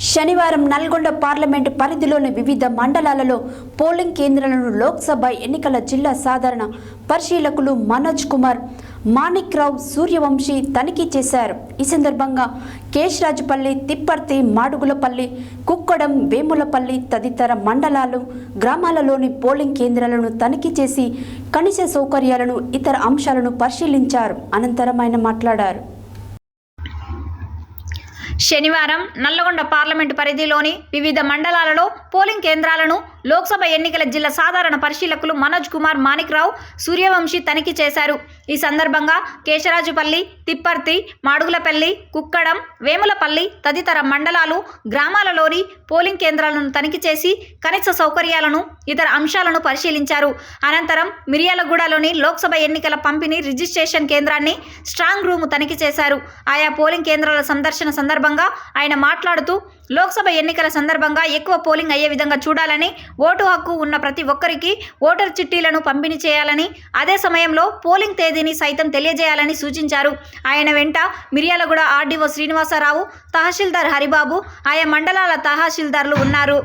శనివారం నల్గొండ పార్లమెంటు పరిధిలోని వివిధ మండలాలలో పోలింగ్ కేంద్రాలను లోక్సభ ఎన్నికల జిల్లా సాధారణ పరిశీలకులు మనోజ్ కుమార్ మాణిక్రావు సూర్యవంశీ తనిఖీ చేశారు. ఈ సందర్భంగా కేశరాజుపల్లి, తిప్పర్తి, మాడుగులపల్లి, కుక్కడం, వేములపల్లి తదితర మండలాలు, గ్రామాలలోని పోలింగ్ కేంద్రాలను తనిఖీ చేసి కనీస సౌకర్యాలను, ఇతర అంశాలను పరిశీలించారు. అనంతరం ఆయన మాట్లాడారు. శనివారం నల్లగొండ పార్లమెంటు పరిధిలోని వివిధ మండలాలలో పోలింగ్ కేంద్రాలను లోక్సభ ఎన్నికల జిల్లా సాధారణ పరిశీలకులు మనోజ్ కుమార్ మాణిక్రావు సూర్యవంశీ తనిఖీ చేశారు. ఈ సందర్భంగా కేశరాజుపల్లి, తిప్పర్తి, మాడుగులపల్లి, కుక్కడం, వేములపల్లి తదితర మండలాలు, గ్రామాలలోని పోలింగ్ కేంద్రాలను తనిఖీ చేసి కనీస సౌకర్యాలను, ఇతర అంశాలను పరిశీలించారు. అనంతరం మిర్యాలగూడలోని లోక్సభ ఎన్నికల పంపిణీ రిజిస్ట్రేషన్ కేంద్రాన్ని, స్ట్రాంగ్ రూమ్ తనిఖీ చేశారు. ఆయా పోలింగ్ కేంద్రాల సందర్శన సందర్భంగా ఆయన మాట్లాడుతూ లోక్సభ ఎన్నికల సందర్భంగా ఎక్కువ పోలింగ్ అయ్యే విధంగా చూడాలని, ఓటు హక్కు ఉన్న ప్రతి ఒక్కరికి ఓటర్ చిట్టీలను పంపిణీ చేయాలని, అదే సమయంలో పోలింగ్ తేదీని సైతం తెలియజేయాలని సూచించారు. ఆయన వెంట మిర్యాలగూడ ఆర్డీఓ శ్రీనివాసరావు, తహసీల్దార్ హరిబాబు, ఆయా మండలాల తహసీల్దార్లు ఉన్నారు.